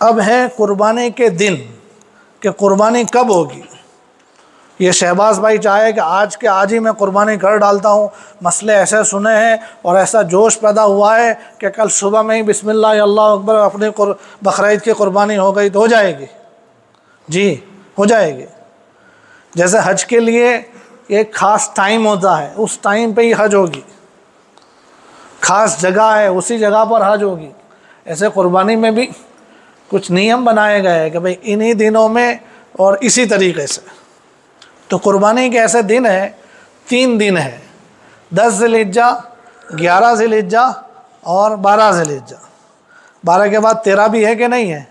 अब है कुर्बानी के दिन कि कुर्बानी कब होगी। ये शहबाज भाई चाहे कि आज के आज ही मैं कुर्बानी कर डालता हूँ, मसले ऐसे सुने हैं और ऐसा जोश पैदा हुआ है कि कल सुबह में ही बिस्मिल्लाह अल्लाह अकबर अपने बकरीद की कुर्बानी हो गई तो हो जाएगी। जी हो जाएगी। जैसे हज के लिए एक ख़ास टाइम होता है, उस टाइम पे ही हज होगी, ख़ास जगह है उसी जगह पर हज होगी। ऐसे कुर्बानी में भी कुछ नियम बनाए गए हैं कि भाई इन्हीं दिनों में और इसी तरीक़े से। तो कुर्बानी के ऐसे दिन हैं, 3 दिन है, 10 ज़िलहिज्जा, 11 ज़िलहिज्जा और 12 ज़िलहिज्जा। 12 के बाद 13 भी है कि नहीं है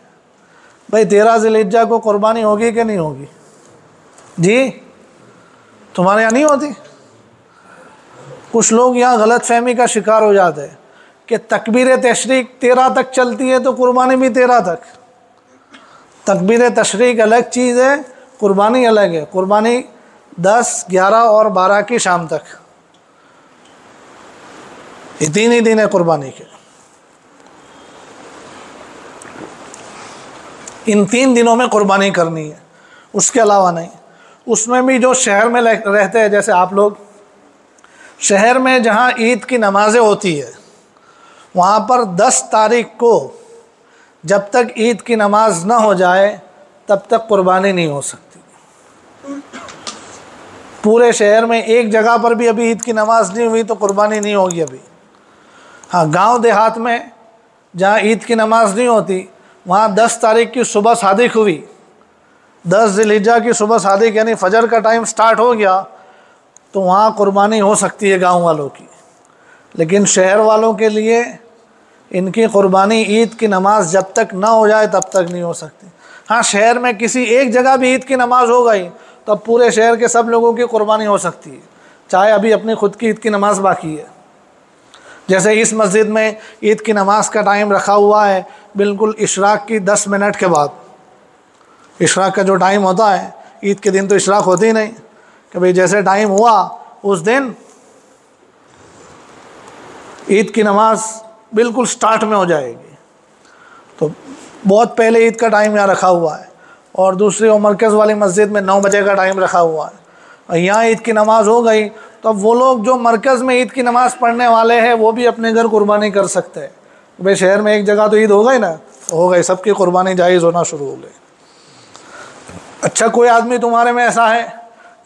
भाई? 13 ज़िलहिज्जा को कुर्बानी होगी कि नहीं होगी? जी तुम्हारे यहाँ नहीं होती? कुछ लोग यहाँ गलत फहमी का शिकार हो जाते हैं कि तकबीर तशरीक 13 तक चलती है तो कुर्बानी भी 13 तक। तकबीर तशरीक अलग चीज़ है, कुर्बानी अलग है। कुर्बानी 10, 11 और 12 की शाम तक, ये 3 ही दिन है कुर्बानी के। इन 3 दिनों में कुर्बानी करनी है, उसके अलावा नहीं। उसमें भी जो शहर में रहते हैं, जैसे आप लोग शहर में जहाँ ईद की नमाज़ें होती है, वहाँ पर 10 तारीख को जब तक ईद की नमाज ना हो जाए तब तक कुर्बानी नहीं हो सकती। पूरे शहर में एक जगह पर भी अभी ईद की नमाज नहीं हुई तो कुर्बानी नहीं होगी अभी। हाँ, गांव देहात में जहाँ ईद की नमाज नहीं होती, वहाँ 10 तारीख की सुबह सादिक हुई, 10 ज़िलहिज्जा की सुबह सादिक यानी फजर का टाइम स्टार्ट हो गया, तो वहाँ कुर्बानी हो सकती है गांव वालों की। लेकिन शहर वालों के लिए इनकी कुर्बानी ईद की नमाज जब तक ना हो जाए तब तक नहीं हो सकती। हाँ, शहर में किसी एक जगह भी ईद की नमाज हो गई तो अब पूरे शहर के सब लोगों की कुर्बानी हो सकती है, चाहे अभी अपनी खुद की ईद की नमाज बाकी है। जैसे इस मस्जिद में ईद की नमाज का टाइम रखा हुआ है बिल्कुल इशराक की 10 मिनट के बाद। इशराक का जो टाइम होता है, ईद के दिन तो इशराक होती ही नहीं, कि भाई जैसे टाइम हुआ उस दिन ईद की नमाज बिल्कुल स्टार्ट में हो जाएगी। तो बहुत पहले ईद का टाइम यहाँ रखा हुआ है। और दूसरी वो मरकज़ वाली मस्जिद में 9 बजे का टाइम रखा हुआ है। और यहाँ ईद की नमाज़ हो गई तो अब वो लोग जो मरकज़ में ईद की नमाज़ पढ़ने वाले हैं वो भी अपने घर कुर्बानी कर सकते हैं। भाई शहर में एक जगह तो ईद हो गई ना, हो गई, सबकी कुर्बानी जायज़ होना शुरू हो गई। अच्छा, कोई आदमी तुम्हारे में ऐसा है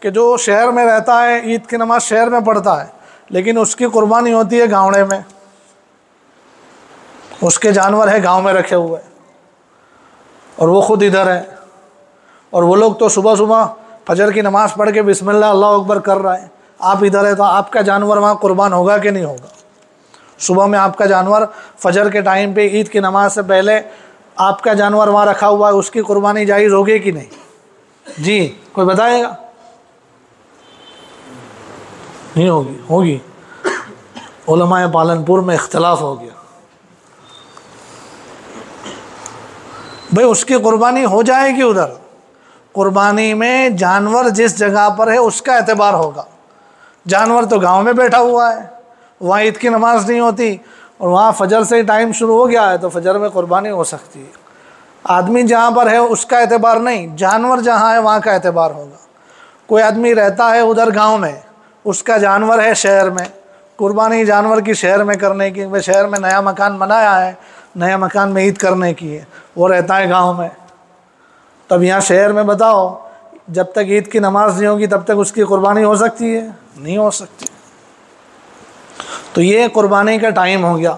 कि जो शहर में रहता है, ईद की नमाज़ शहर में पढ़ता है, लेकिन उसकी कुर्बानी होती है गाँवड़े में, उसके जानवर है गांव में रखे हुए और वो ख़ुद इधर है, और वो लोग तो सुबह सुबह फजर की नमाज़ पढ़ के बिस्मिल्लाह अल्लाह अकबर कर रहा है, आप इधर है, तो आपका जानवर वहाँ कुर्बान होगा कि नहीं होगा? सुबह में आपका जानवर फजर के टाइम पे ईद की नमाज से पहले आपका जानवर वहाँ रखा हुआ है, उसकी कुर्बानी जायज़ होगी कि नहीं? जी कोई बताएगा? नहीं होगी? होगी। उलमाए पालनपुर में इख्तिलाफ हो गया। भाई उसकी कुर्बानी हो जाएगी उधर। कुर्बानी में जानवर जिस जगह पर है उसका एतबार होगा। जानवर तो गांव में बैठा हुआ है, वहाँ ईद की नमाज नहीं होती और वहाँ फजर से टाइम शुरू हो गया है तो फजर में कुर्बानी हो सकती है। आदमी जहाँ पर है उसका एतबार नहीं, जानवर जहाँ है वहाँ का एतबार होगा। कोई आदमी रहता है उधर गाँव में, उसका जानवर है शहर में, कुर्बानी जानवर की शहर में करने की, वह शहर में नया मकान बनाया है, नया मकान में ईद करने की है, वो रहता है गांव में। तब यहाँ शहर में बताओ, जब तक ईद की नमाज नहीं होगी तब तक उसकी कुर्बानी हो सकती है? नहीं हो सकती। तो ये कुर्बानी का टाइम हो गया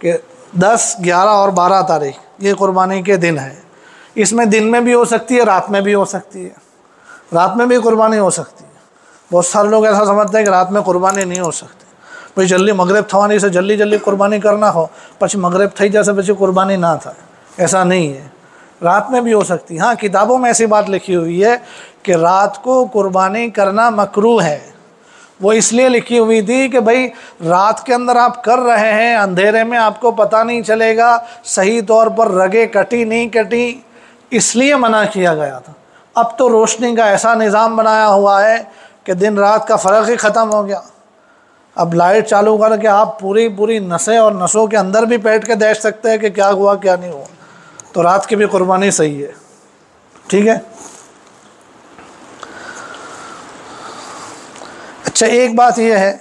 कि 10, 11 और 12 तारीख ये कुर्बानी के दिन है। इसमें दिन में भी हो सकती है, रात में भी हो सकती है। रात में भी कुर्बानी हो सकती है। बहुत सारे लोग ऐसा समझते हैं कि रात में कुर्बानी नहीं हो सकती। भाई जल्दी मगरिब थवानी से जल्दी जल्दी कुर्बानी करना हो, પછી मगरिब થઈ जैसे પછી कुर्बानी ना था, ऐसा नहीं है। रात में भी हो सकती है। हाँ, किताबों में ऐसी बात लिखी हुई है कि रात को कुर्बानी करना मकरूह है। वो इसलिए लिखी हुई थी कि भाई रात के अंदर आप कर रहे हैं, अंधेरे में आपको पता नहीं चलेगा सही तौर पर रगे कटी नहीं कटी, इसलिए मना किया गया था। अब तो रोशनी का ऐसा निज़ाम बनाया हुआ है कि दिन रात का फ़र्क ही ख़त्म हो गया। अब लाइट चालू करके आप पूरी नसें और नसों के अंदर भी बैठ के देख सकते हैं कि क्या हुआ क्या नहीं हुआ। तो रात की भी कुर्बानी सही है। ठीक है। अच्छा, एक बात यह है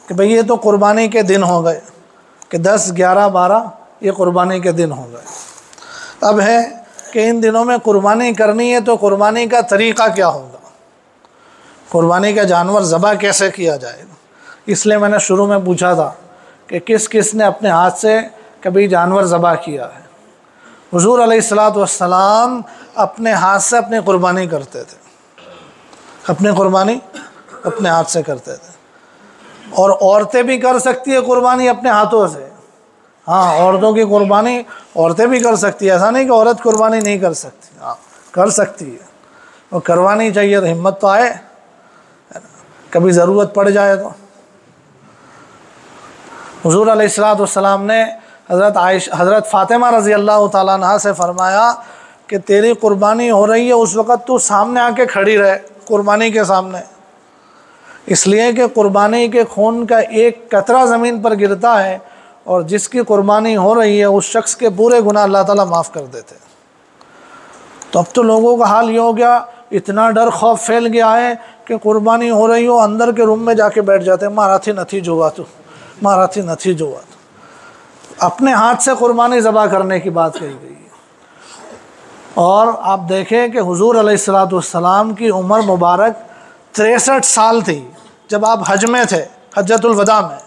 कि भाई ये तो कुर्बानी के दिन हो गए कि 10, 11, 12 ये कुर्बानी के दिन हो गए। अब है कि इन दिनों में कुर्बानी करनी है तो कुर्बानी का तरीक़ा क्या होगा, कुर्बानी का जानवर ज़बह कैसे किया जाएगा। इसलिए मैंने शुरू में पूछा था कि किस किस ने अपने हाथ से कभी जानवर ज़बह किया है। हुज़ूर अलैहिस्सलातु वस्सलाम अपने हाथ से अपनी कुर्बानी करते थे, अपनी कुर्बानी अपने हाथ से करते थे। और औरतें भी कर सकती है कुर्बानी अपने हाथों से। हाँ, औरतों की कुर्बानी औरतें भी कर सकती है, ऐसा नहीं कि औरत कुर्बानी नहीं कर सकती, हाँ कर सकती है, और करवानी चाहिए। तो हिम्मत तो आए, कभी ज़रूरत पड़ जाए तो। हुज़ूर अलैहिस्सलातु वस्सलाम ने हज़रत फ़ातिमा रज़ी अल्लाह ताला अन्हा से फ़रमाया कि तेरी कुर्बानी हो रही है, उस वक़्त तू सामने आके खड़ी रहे कुर्बानी के सामने, इसलिए कि कुर्बानी के खून का एक कतरा ज़मीन पर गिरता है और जिसकी कुर्बानी हो रही है उस शख्स के पूरे गुनाह अल्लाह ताला माफ़ कर देते। तो अब तो लोगों का हाल ये हो गया, इतना डर खौफ फैल गया है कि कुर्बानी हो रही हो अंदर के रूम में जाके बैठ जाते हैं, माराथी नथी जोवा तो, माराथी नथी जोवा तो। अपने हाथ से कुर्बानी ज़बह करने की बात कही गई है। और आप देखें कि हुज़ूर अलैहिस्सलातु वस्सलाम की उम्र मुबारक 63 साल थी जब आप हज में थे, हज्जतुल वदा में,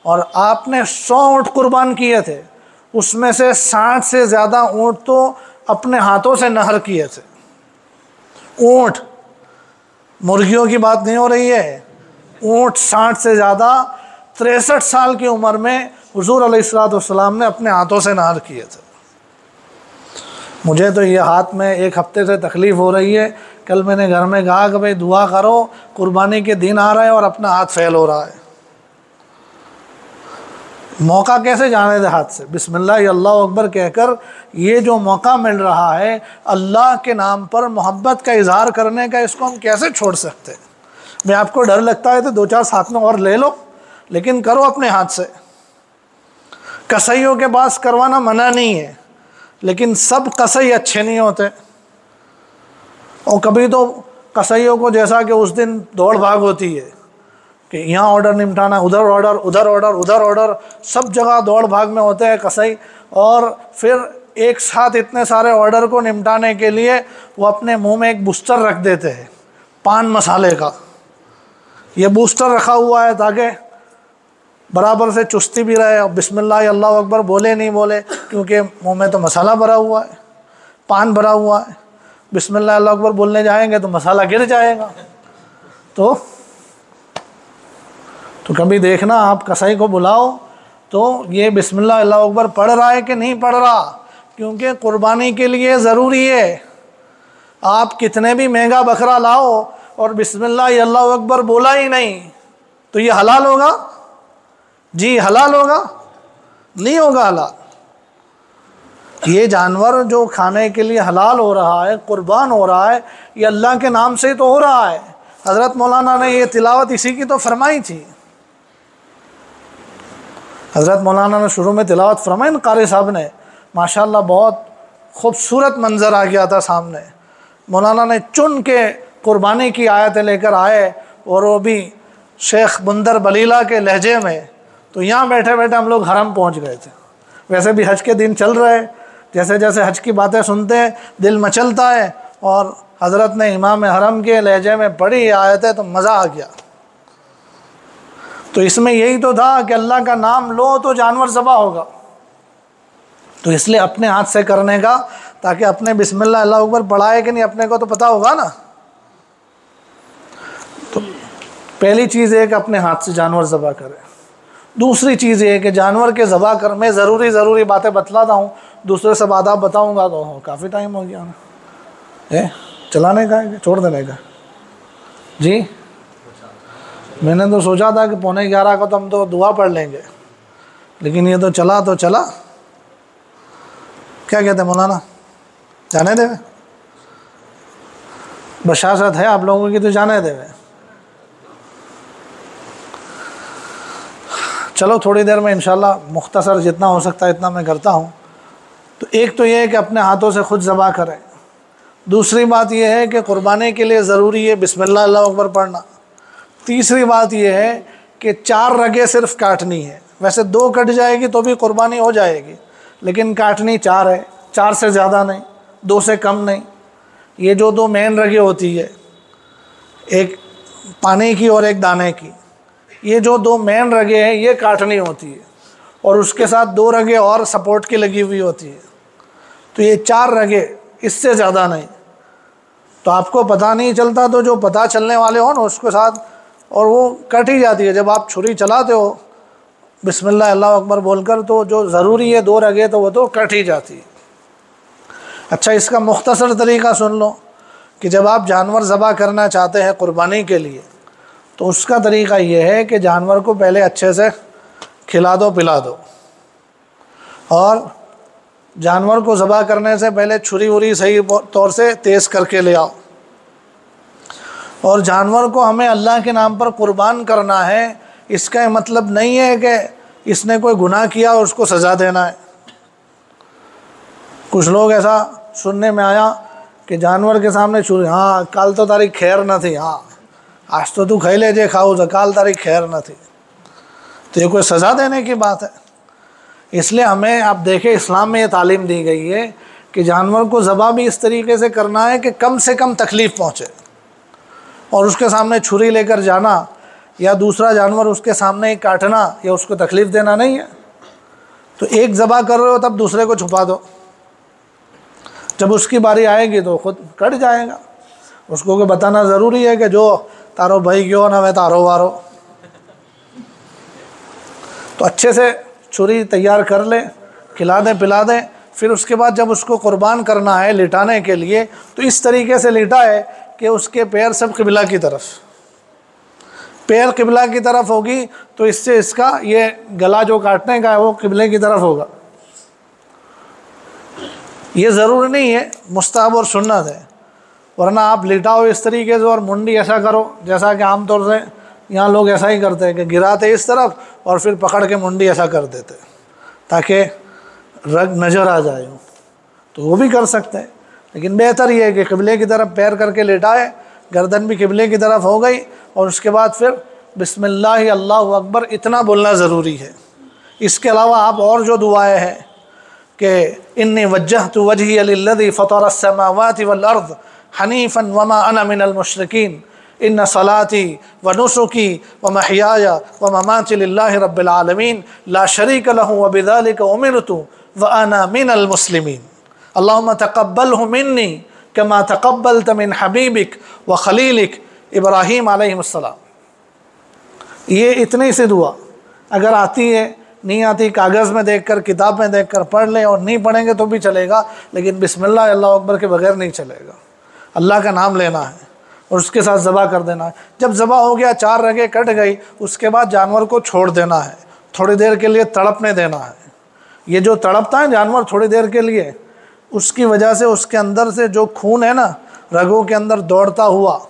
और आपने 100 ऊँट कुर्बान किए थे। उसमें से 60 से ज़्यादा ऊँट तो अपने हाथों से नहर किए थे। ऊँट, मुर्गियों की बात नहीं हो रही है, ऊँट 60 से ज़्यादा 63 साल की उम्र में हुज़ूर अलैहिस्सलातु वस्सलाम ने अपने हाथों से नहर किए थे। मुझे तो ये हाथ में एक हफ्ते से तकलीफ़ हो रही है। कल मैंने घर में कहा कि भाई दुआ करो, कुर्बानी के दिन आ रहा है और अपना हाथ फैल हो रहा है। मौका कैसे जाने दे हाथ से, बिस्मिल्लाह अल्लाह अकबर कहकर ये जो मौका मिल रहा है अल्लाह के नाम पर मोहब्बत का इजहार करने का, इसको हम कैसे छोड़ सकते हैं। मैं आपको डर लगता है तो 2-4 साथ में और ले लो, लेकिन करो अपने हाथ से। कसाईयों के पास करवाना मना नहीं है, लेकिन सब कसाई अच्छे नहीं होते। और कभी तो कसाईयों को जैसा कि उस दिन दौड़ भाग होती है कि यहाँ ऑर्डर निपटाना, उधर ऑर्डर, उधर ऑर्डर, उधर ऑर्डर, सब जगह दौड़ भाग में होते हैं कसाई। और फिर एक साथ इतने सारे ऑर्डर को निपटाने के लिए वो अपने मुंह में एक बूस्टर रख देते हैं पान मसाले का। ये बूस्टर रखा हुआ है ताकि बराबर से चुस्ती भी रहे और बिस्मिल्लाह अल्लाह अकबर बोले नहीं बोले, क्योंकि मुंह में तो मसाला भरा हुआ है, पान भरा हुआ है। बिस्मिल्लाह अल्लाह अकबर बोलने जाएंगे तो मसाला गिर जाएगा। तो कभी देखना आप कसाई को बुलाओ तो ये बिस्मिल्लाह अल्लाह अकबर पढ़ रहा है कि नहीं पढ़ रहा, क्योंकि कुर्बानी के लिए ज़रूरी है। आप कितने भी महंगा बकरा लाओ और बिस्मिल्लाह अल्लाह अकबर बोला ही नहीं तो ये हलाल होगा? जी हलाल होगा? नहीं होगा हलाल। ये जानवर जो खाने के लिए हलाल हो रहा है, कुर्बान हो रहा है, ये अल्लाह के नाम से ही तो हो रहा है। हज़रत मौलाना ने ये तिलावत इसी की तो फरमाई थी। हज़रत मौलाना ने शुरू में तिलावत फरमाई ना, कारी साहब ने, माशाल्लाह बहुत खूबसूरत मंज़र आ गया था सामने। मौलाना ने चुन के कुर्बानी की आयतें लेकर आए और वो भी शेख बुंदर बलीला के लहजे में। तो यहाँ बैठे बैठे हम लोग हरम पहुँच गए थे। वैसे भी हज के दिन चल रहे, जैसे जैसे हज की बातें सुनते हैं दिल मचलता है, और हज़रत ने इमाम हरम के लहजे में पढ़ी आयतें तो मज़ा आ गया। तो इसमें यही तो था कि अल्लाह का नाम लो तो जानवर ज़बह होगा। तो इसलिए अपने हाथ से करने का, ताकि अपने बिस्मिल्लाह अल्लाह अकबर पढ़ाए कि नहीं अपने को तो पता होगा ना। तो पहली चीज़ है कि अपने हाथ से जानवर ज़बह करें। दूसरी चीज़ ये है कि जानवर के ज़बह कर में ज़रूरी बातें बतलाता हूँ, दूसरे सब आदाब बताऊँगा तो काफ़ी टाइम हो गया ना। चलाने का है छोड़ देने का? जी मैंने तो सोचा था कि 11:15 को तो हम तो दुआ पढ़ लेंगे, लेकिन ये तो चला। क्या कहते हैं मौलाना, जाने देवे? बशाशत है आप लोगों की तो जाने देवे। चलो थोड़ी देर में इंशाल्लाह मुख्तसर जितना हो सकता है इतना मैं करता हूँ। तो एक तो ये है कि अपने हाथों से खुद ज़बह करें। दूसरी बात यह है कि कुर्बानी के लिए ज़रूरी है बिस्मिल्लाह अल्लाहु अकबर पढ़ना। तीसरी बात यह है कि 4 रगें सिर्फ काटनी है। वैसे 2 कट जाएगी तो भी कुर्बानी हो जाएगी, लेकिन काटनी 4 है, 4 से ज़्यादा नहीं, 2 से कम नहीं। ये जो 2 मेन रगें होती है, एक पानी की और एक दाने की, ये जो 2 मेन रगें हैं ये काटनी होती है, और उसके साथ 2 रगें और सपोर्ट की लगी हुई होती है। तो ये 4 रगें, इससे ज़्यादा नहीं। तो आपको पता नहीं चलता, तो जो पता चलने वाले हो ना उसके साथ, और वो कट ही जाती है। जब आप छुरी चलाते हो बिस्मिल्लाह अल्लाहु अकबर बोलकर, तो जो ज़रूरी है 2 रगें तो वो तो कट ही जाती है। अच्छा, इसका मुख्तसर तरीक़ा सुन लो कि जब आप जानवर ज़बह करना चाहते हैं कुर्बानी के लिए, तो उसका तरीक़ा ये है कि जानवर को पहले अच्छे से खिला दो पिला दो, और जानवर को ज़बह करने से पहले छुरी वुरी सही तौर से तेज़ करके ले आओ। और जानवर को हमें अल्लाह के नाम पर कुर्बान करना है, इसका मतलब नहीं है कि इसने कोई गुनाह किया और उसको सज़ा देना है। कुछ लोग ऐसा सुनने में आया कि जानवर के सामने छुरी, हाँ कल तो तारी खैर न थी, हाँ आज तो तू खाई ले जे खाओ, कल तारी खैर न थी। तो ये कोई सज़ा देने की बात है? इसलिए हमें, आप देखें, इस्लाम में ये तालीम दी गई है कि जानवर को ज़बह भी इस तरीके से करना है कि कम से कम तकलीफ़ पहुँचे, और उसके सामने छुरी लेकर जाना या दूसरा जानवर उसके सामने ही काटना या उसको तकलीफ़ देना नहीं है। तो एक ज़बह कर रहे हो तब दूसरे को छुपा दो, जब उसकी बारी आएगी तो खुद कट जाएगा। उसको को बताना ज़रूरी है कि जो तारो भाई क्यों ना मैं तारो वारो। तो अच्छे से छुरी तैयार कर ले, खिला दें पिला दें। फिर उसके बाद जब उसको कुर्बान करना है लिटाने के लिए, तो इस तरीके से लिटा है कि उसके पैर सब किबला की तरफ, पैर किबला की तरफ होगी, तो इससे इसका ये गला जो काटने का है वो किबले की तरफ होगा। ये ज़रूरी नहीं है, मुस्तहब और सुन्नत है। वरना आप लिटाओ इस तरीके से और मुंडी ऐसा करो, जैसा कि आमतौर से यहाँ लोग ऐसा ही करते हैं कि गिराते इस तरफ और फिर पकड़ के मुंडी ऐसा कर देते ताकि रग नज़र आ जाए, तो वो भी कर सकते हैं। लेकिन बेहतर ये है कि क़िबले की तरफ पैर करके लेटाए, गर्दन भी क़िबले की तरफ हो गई, और उसके बाद फिर बिस्मिल्लाह अल्लाहु अकबर इतना बोलना ज़रूरी है। इसके अलावा आप और जो दुआएँ हैं कि इन्नी वज्जहतु वजहिय लिल्लज़ी फ़तरस समावाति वल अर्ज़ हनीफ़न वमा अना मिनल मुशरिकीन इन्न सलाती व नुसुकी व महयाय व ममाती लिल्लाहि रब्बिल आलमीन ला शरीक लहु व बिज़ालिका उमिरतु व अना मिनल मुस्लिमीन अल्लाहुम्मा तक़ब्बलहु मिन्नी कमा तक़ब्बलत मिन हबीबिक व खलीलिक इब्राहीम अलैहिस्सलाम। ये इतनी सी दुआ अगर आती है, नहीं आती कागज़ में देखकर, किताब में देखकर पढ़ लें, और नहीं पढ़ेंगे तो भी चलेगा, लेकिन बिस्मिल्लाह अल्लाहु अकबर के बगैर नहीं चलेगा। अल्लाह का नाम लेना है और उसके साथ ज़बह कर देना है। जब ज़बह हो गया, 4 रगें कट गई, उसके बाद जानवर को छोड़ देना है, थोड़ी देर के लिए तड़पने देना है। ये जो तड़पता है जानवर थोड़ी देर के लिए, उसकी वजह से उसके अंदर से जो खून है ना, रगों के अंदर दौड़ता हुआ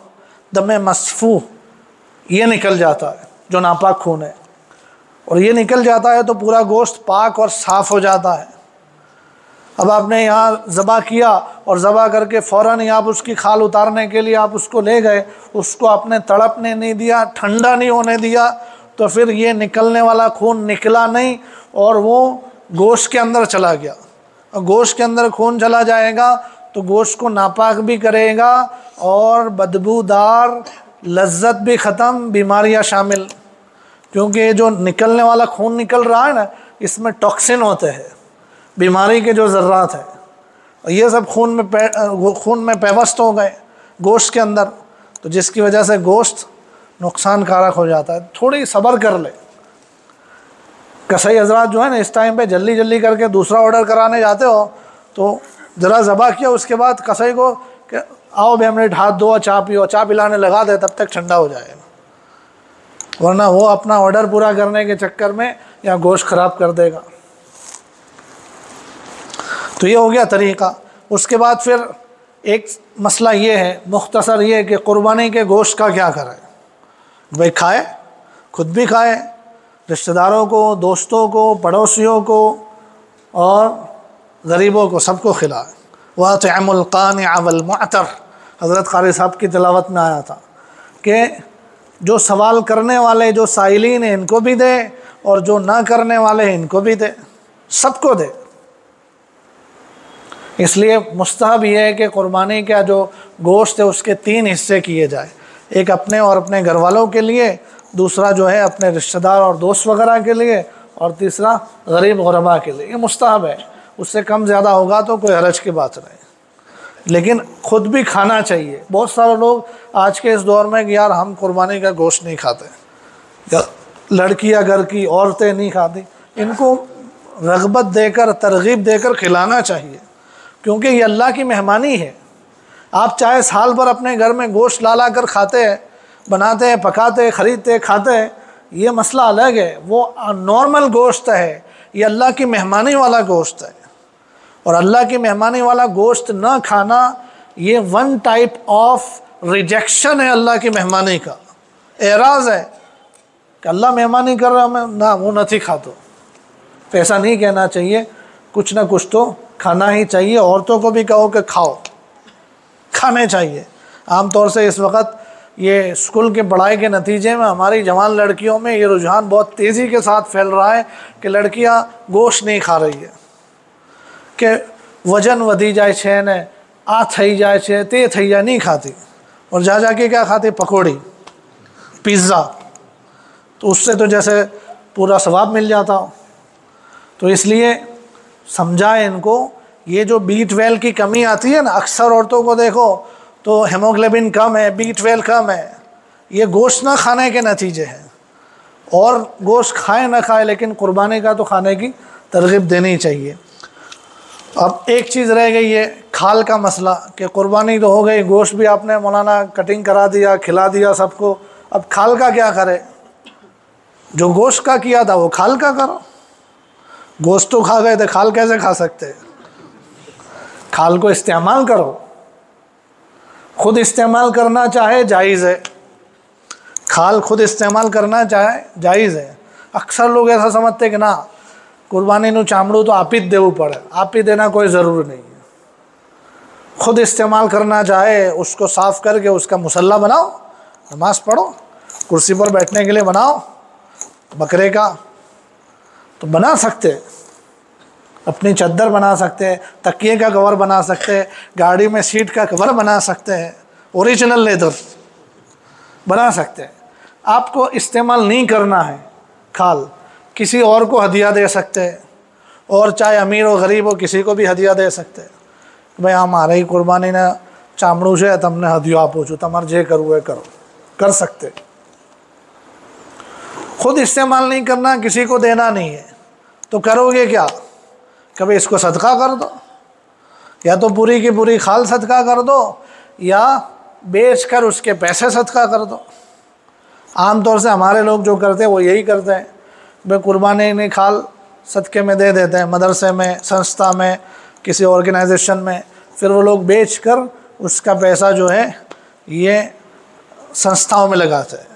दमे मसफू, ये निकल जाता है, जो नापाक खून है, और ये निकल जाता है तो पूरा गोश्त पाक और साफ़ हो जाता है। अब आपने यहाँ ज़बह किया और ज़बह करके फ़ौरन ही आप उसकी खाल उतारने के लिए आप उसको ले गए, उसको आपने तड़पने नहीं दिया, ठंडा नहीं होने दिया, तो फिर ये निकलने वाला खून निकला नहीं और वो गोश्त के अंदर चला गया। और गोश्त के अंदर खून चला जाएगा तो गोश्त को नापाक भी करेगा और बदबूदार, लज्जत भी ख़त्म, बीमारियाँ शामिल। क्योंकि ये जो निकलने वाला खून निकल रहा है ना, इसमें टॉक्सिन होते हैं, बीमारी के जो ज़र्रात हैं, और ये सब खून में पेवस्त हो गए गोश्त के अंदर, तो जिसकी वजह से गोश्त नुकसान कारक हो जाता है। थोड़ी सब्र कर ले। कसाई हजरात जो है ना, इस टाइम पे जल्दी जल्दी करके दूसरा ऑर्डर कराने जाते हो, तो ज़रा ज़बह किया, उसके बाद कसाई को कि आओ 2 मिनट हाथ धो, चाय पियो, चाय पिलाने लगा दे, तब तक ठंडा हो जाएगा। वरना वो अपना ऑर्डर पूरा करने के चक्कर में या गोश्त ख़राब कर देगा। तो ये हो गया तरीक़ा। उसके बाद फिर एक मसला ये है, मुख्तसर ये है कि क़ुरबानी के गोश्त का क्या करें। भाई खाए, खुद भी खाए, रिश्तेदारों को, दोस्तों को, पड़ोसियों को और गरीबों को, सबको खिलाए। वातिअमुल क़ानिअ वल मुअतर, हज़रत क़ारी साहब की तिलावत में आया था कि जो सवाल करने वाले, जो साइलीन हैं, इनको भी दे, और जो ना करने वाले हैं इनको भी दे, सबको दे। इसलिए मुस्तहब ये है कि कुर्बानी का जो गोश्त है उसके 3 हिस्से किए जाए, एक अपने और अपने घर वालों के लिए, दूसरा जो है अपने रिश्तेदार और दोस्त वगैरह के लिए, और तीसरा गरीब गुरबा के लिए। ये मुस्तहब है, उससे कम ज़्यादा होगा तो कोई हरज की बात नहीं, लेकिन ख़ुद भी खाना चाहिए। बहुत सारे लोग आज के इस दौर में कि यार हम कुर्बानी का गोश्त नहीं खाते, या लड़कियां घर की औरतें नहीं खाती, इनको रग़बत देकर, तरग़ीब देकर खिलाना चाहिए, क्योंकि ये अल्लाह की मेहमानी है। आप चाहे साल भर अपने घर में गोश्त ला कर खाते हैं, बनाते हैं, पकाते हैं, ख़रीदते हैं, खाते हैं, ये मसला अलग है, वो नॉर्मल गोश्त है, ये अल्लाह की मेहमानी वाला गोश्त है। और अल्लाह की मेहमानी वाला गोश्त न खाना ये वन टाइप ऑफ रिजेक्शन है अल्लाह की मेहमानी का, एराज़ है कि अल्लाह मेहमानी कर रहा मैं ना, वो नहीं खातो। तो ऐसा नहीं कहना चाहिए, कुछ ना कुछ तो खाना ही चाहिए। औरतों को भी कहो कि खाओ, खाने चाहिए। आम तौर से इस वक्त ये स्कूल के पढ़ाई के नतीजे में हमारी जवान लड़कियों में ये रुझान बहुत तेज़ी के साथ फैल रहा है कि लड़कियां गोश्त नहीं खा रही है, कि वजन वधी जाए छे ने, आ थी जाए छे, ते थी जाए, नहीं खाती, और जा जाके क्या खाती, पकौड़ी, पिज़्ज़ा। तो उससे तो जैसे पूरा सवाब मिल जाता हो। तो इसलिए समझाए इनको, ये जो B12 की कमी आती है ना, अक्सर औरतों को देखो तो हेमोग्लोबिन कम है, B12 कम है, ये गोश्त ना खाने के नतीजे हैं। और गोश्त खाए ना खाए, लेकिन कुर्बानी का तो खाने की तरगीब देनी चाहिए। अब एक चीज़ रह गई है खाल का मसला, कि कुर्बानी तो हो गई, गोश्त भी आपने मौलाना कटिंग करा दिया, खिला दिया सबको, अब खाल का क्या करे? जो गोश्त का किया था वो खाल का करो। गोश्त तो खा गए थे, खाल कैसे खा सकते? खाल को इस्तेमाल करो, खुद इस्तेमाल करना चाहे जायज़ है, खाल खुद इस्तेमाल करना चाहे जायज़ है। अक्सर लोग ऐसा समझते कि ना कुर्बानी चामड़ू तो आप ही देवू पड़े, आप ही देना कोई ज़रूरी नहीं है। खुद इस्तेमाल करना चाहे उसको साफ़ करके उसका मुसल्ला बनाओ, नमाज़ पढ़ो, कुर्सी पर बैठने के लिए बनाओ, बकरे का तो बना सकते, अपनी चद्दर बना सकते हैं, तकिए का कवर बना सकते हैं, गाड़ी में सीट का कवर बना सकते हैं, ओरिजिनल लेदर बना सकते हैं। आपको इस्तेमाल नहीं करना है खाल, किसी और को हदिया दे सकते हैं, और चाहे अमीर हो गरीब हो किसी को भी हदिया दे सकते हैं। भाई हमारे ही कुर्बानी ने चामड़ू से तमने हदियो आपो छू, तमारे जे करो करो, कर सकते। खुद इस्तेमाल नहीं करना, किसी को देना नहीं है, तो करोगे क्या? कभी इसको सदका कर दो, या तो पूरी की पूरी खाल सदका कर दो, या बेच कर उसके पैसे सदका कर दो। आम तौर से हमारे लोग जो करते हैं वो यही करते हैं, भाई कुर्बानी नहीं खाल सदक़े में दे देते हैं, मदरसे में, संस्था में, किसी ऑर्गेनाइजेशन में, फिर वो लोग बेच कर उसका पैसा जो है ये संस्थाओं में लगाते हैं।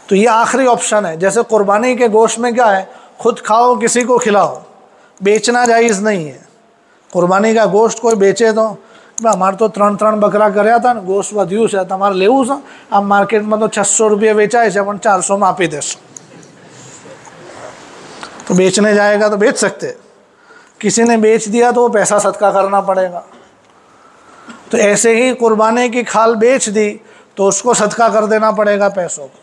तो ये आखिरी ऑप्शन है। जैसे कुर्बानी के गोश्त में क्या है, खुद खाओ, किसी को खिलाओ, बेचना जायज़ नहीं है। कुर्बानी का गोश्त कोई बेचे तो हमारे तो 3 बकरा कराया था, गोश्त वध्यू से तमारे लेवू से, अब मार्केट में तो 600 रुपये बेचा है, अपन 400 में आपी देश। तो बेचने जाएगा तो बेच सकते, किसी ने बेच दिया तो वो पैसा सदका करना पड़ेगा। तो ऐसे ही कुर्बानी की खाल बेच दी तो उसको सदका कर देना पड़ेगा पैसों को।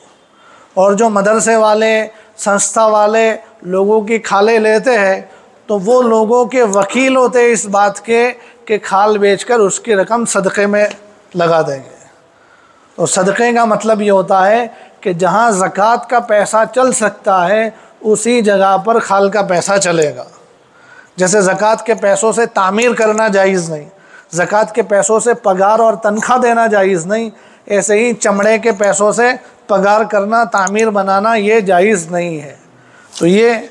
और जो मदरसे वाले, संस्था वाले लोगों की खालें लेते हैं तो वो लोगों के वकील होते हैं इस बात के कि खाल बेचकर उसकी रकम सदक़े में लगा देंगे। तो सदक़े का मतलब ये होता है कि जहाँ ज़कात का पैसा चल सकता है उसी जगह पर खाल का पैसा चलेगा। जैसे ज़कात के पैसों से तामीर करना जायज़ नहीं, ज़कात के पैसों से पगार और तनख्वाह देना जायज़ नहीं, ऐसे ही चमड़े के पैसों से पगार करना, तामीर बनाना ये जायज़ नहीं है। तो ये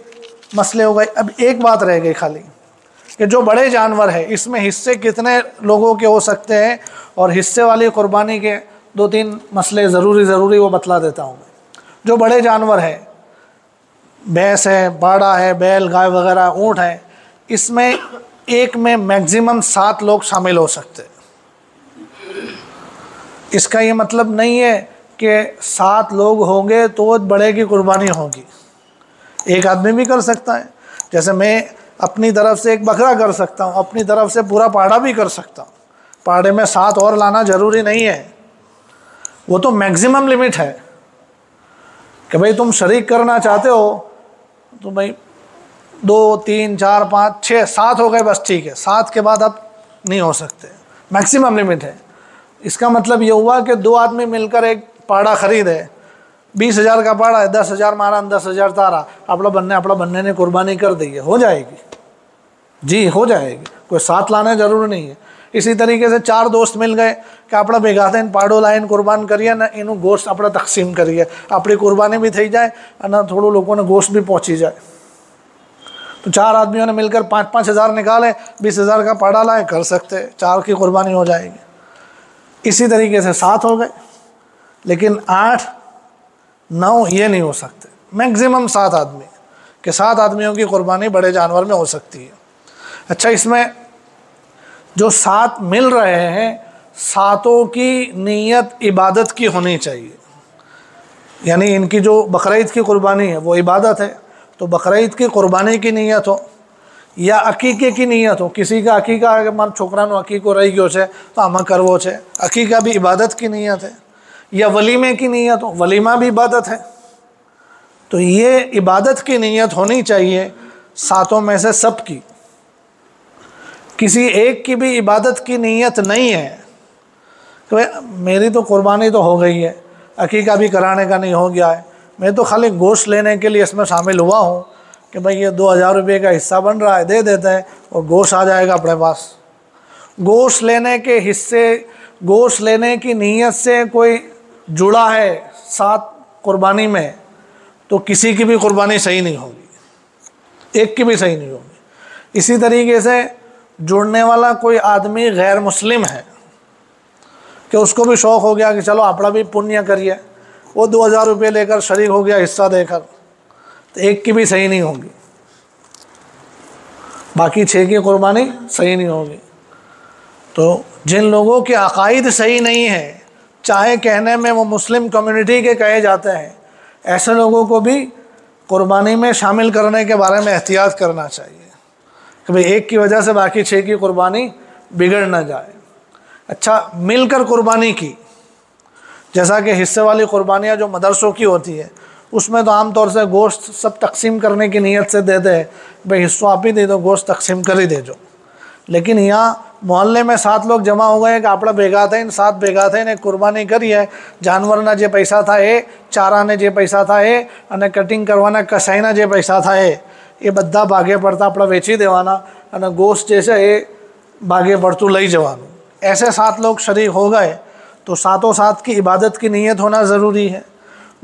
मसले हो गए। अब एक बात रह गई खाली कि जो बड़े जानवर है इसमें हिस्से कितने लोगों के हो सकते हैं, और हिस्से वाली कुर्बानी के 2-3 मसले ज़रूरी वो बतला देता हूँ मैं। जो बड़े जानवर है, भैंस है, बाड़ा है, बैल, गाय वगैरह, ऊँट है, इसमें एक में मैक्सिमम 7 लोग शामिल हो सकते हैं। इसका ये मतलब नहीं है कि 7 लोग होंगे तो बड़े की कुर्बानी होगी, एक आदमी भी कर सकता है। जैसे मैं अपनी तरफ से एक बकरा कर सकता हूँ, अपनी तरफ से पूरा पाड़ा भी कर सकता हूँ। पाड़े में 7 और लाना ज़रूरी नहीं है, वो तो मैक्सिमम लिमिट है कि भाई तुम शरीक करना चाहते हो तो भाई 2 3 4 5 6 7 हो गए बस, ठीक है। 7 के बाद अब नहीं हो सकते, मैक्सिमम लिमिट है। इसका मतलब ये हुआ कि 2 आदमी मिलकर एक पाड़ा खरीदे, 20,000 का पाड़ा है, 10,000 मारा, 10,000 तारा, अपना बन्ने ने कुर्बानी कर दी है, हो जाएगी जी, हो जाएगी, कोई 7 लाना जरूरी नहीं है। इसी तरीके से 4 दोस्त मिल गए कि अपना भेगा था इन पाड़ो लाइन कुर्बान करिए ना, इन गोश्त अपना तकसीम करिए, अपनी कुर्बानी भी थी जाए ना, थोड़ो लोगों ने गोश्त भी पहुँची जाए। तो 4 आदमियों ने मिलकर 5-5 हज़ार निकाले, 20,000 का पाड़ा लाए, कर सकते, 4 की कुर्बानी हो जाएगी। इसी तरीके से 7 हो गए, लेकिन 8 9 ये नहीं हो सकते, मैक्सिमम 7 आदमी के 7 आदमियों की कुर्बानी बड़े जानवर में हो सकती है। अच्छा, इसमें जो 7 मिल रहे हैं, 7 की नीयत इबादत की होनी चाहिए, यानी इनकी जो बकरीद की कुर्बानी है वो इबादत है, तो बकरीद की कुर्बानी की नीयत हो या अकीके की नीयत हो। किसी का अकीका मार छोकरानो अकीको रही गयो है तो आमा करवो है, अकीका भी इबादत की नीयत है, या वलीमे की नीयत हो, वलीमा भी इबादत है। तो ये इबादत की नीयत होनी चाहिए 7 में से सबकी। किसी एक की भी इबादत की नीयत नहीं है तो मेरी तो कुर्बानी तो हो गई है, अकीका भी कराने का नहीं हो गया है, मैं तो खाली गोश्त लेने के लिए इसमें शामिल हुआ हूँ कि भाई ये 2,000 रुपये का हिस्सा बन रहा है, दे देते हैं और गोश्त आ जाएगा अपने पास। गोश्त लेने के हिस्से, गोश्त लेने की नीयत से कोई जुड़ा है 7 कुर्बानी में, तो किसी की भी कुर्बानी सही नहीं होगी, एक की भी सही नहीं होगी। इसी तरीके से जुड़ने वाला कोई आदमी गैर मुस्लिम है कि उसको भी शौक़ हो गया कि चलो अपना भी पुण्य करिए, वो 2,000 रुपये लेकर शरीक हो गया हिस्सा देकर, तो एक की भी सही नहीं होगी, बाकी 6 की कुर्बानी सही नहीं होगी। तो जिन लोगों के अकायद सही नहीं है, चाहे कहने में वो मुस्लिम कम्युनिटी के कहे जाते हैं, ऐसे लोगों को भी कुर्बानी में शामिल करने के बारे में एहतियात करना चाहिए कि भाई एक की वजह से बाकी 6 की कुर्बानी बिगड़ ना जाए। अच्छा, मिलकर कुर्बानी की, जैसा कि हिस्से वाली कुर्बानियाँ जो मदरसों की होती है, उसमें तो आम तौर से गोश्त सब तकसीम करने की नीयत से देते हैं, भाई हिस्सा आप ही दे दो, गोश्त तकसीम कर ही दे जो। लेकिन यहाँ मोहल्ले में 7 लोग जमा हो गए कि आपड़ा भेगा था, इन 7 भेगा थे, इन्हें कुर्बानी करी है, जानवर ना जे पैसा था ए, चारा ने जे पैसा था ए, अने कटिंग करवाना कसाई ना जे पैसा था ए, ये बद्धा भागे पड़ता अपना वेची देवाना, अने गोश्त जैसे ए भागे पड़तू लई जवानू। ऐसे 7 लोग शरीक हो गए तो 7 की इबादत की नीयत होना ज़रूरी है।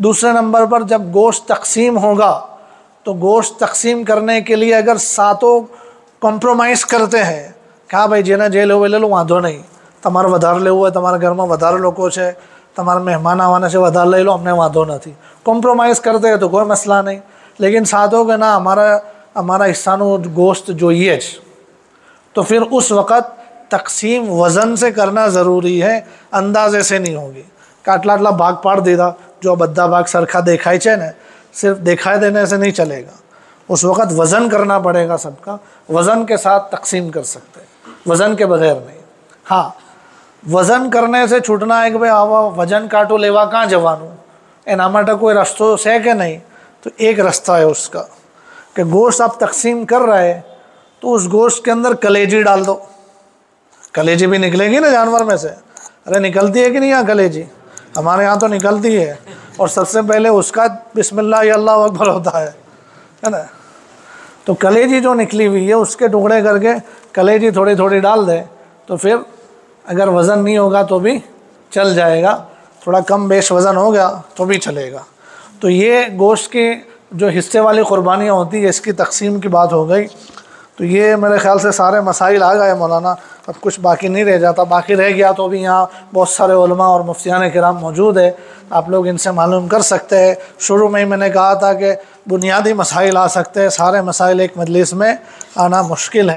दूसरे नंबर पर जब गोश्त तकसीम होगा तो गोश्त तकसीम करने के लिए अगर 7 कॉम्प्रोमाइज़ करते हैं, कहा भाई जेना जे लो ले लो, वांधो नहीं, तमारे वधार लेवो है, तमारा घर में वधारे लोको छे, तमारा मेहमान आवाना छे, वधार ले लो, अमने वांधो नहीं। कॉम्प्रोमाइज़ करते हैं तो कोई मसला नहीं, लेकिन 7 के ना हमारा हिस्सानो गोश्त जोइए, तो फिर उस वक़्त तकसीम वज़न से करना ज़रूरी है, अंदाजे से नहीं होगी। काटला आटला भाग पाड़ देगा, जो बद्दा भाग सरखा देखाई छे ना, सिर्फ दिखाई देने से नहीं चलेगा, उस वक़्त वज़न करना पड़ेगा सबका, वज़न के साथ तकसीम कर सकते हैं, वज़न के बगैर नहीं। हाँ, वज़न करने से छूटना है कि भाई आवा वजन काटो लेवा कहाँ जवानू, एना माटे कोई रस्तो है कि नहीं, तो एक रास्ता है उसका कि गोश्त आप तकसीम कर रहे हैं तो उस गोश्त के अंदर कलेजी डाल दो। कलेजी भी निकलेगी ना जानवर में से, अरे निकलती है कि नहीं यहाँ कलेजी, हमारे यहाँ तो निकलती है, और सबसे पहले उसका बिस्मिल्लाह या अल्लाह अकबर होता है ना। तो कलेजी जो निकली हुई है उसके टुकड़े करके कलेजी थोड़ी थोड़ी डाल दे, तो फिर अगर वज़न नहीं होगा तो भी चल जाएगा, थोड़ा कम बेश वज़न हो गया तो भी चलेगा। तो ये गोश्त की जो हिस्से वाली कुर्बानियाँ होती है, इसकी तकसीम की बात हो गई। तो ये मेरे ख़्याल से सारे मसाइल आ गए मौलाना, अब कुछ बाकी नहीं रह जाता, बाकी रह गया तो भी यहाँ बहुत सारे उलमा और मुफ्तियान किराम मौजूद है, आप लोग इनसे मालूम कर सकते हैं। शुरू में ही मैंने कहा था कि बुनियादी मसाइल आ सकते हैं, सारे मसाइल एक मजलिस में आना मुश्किल है।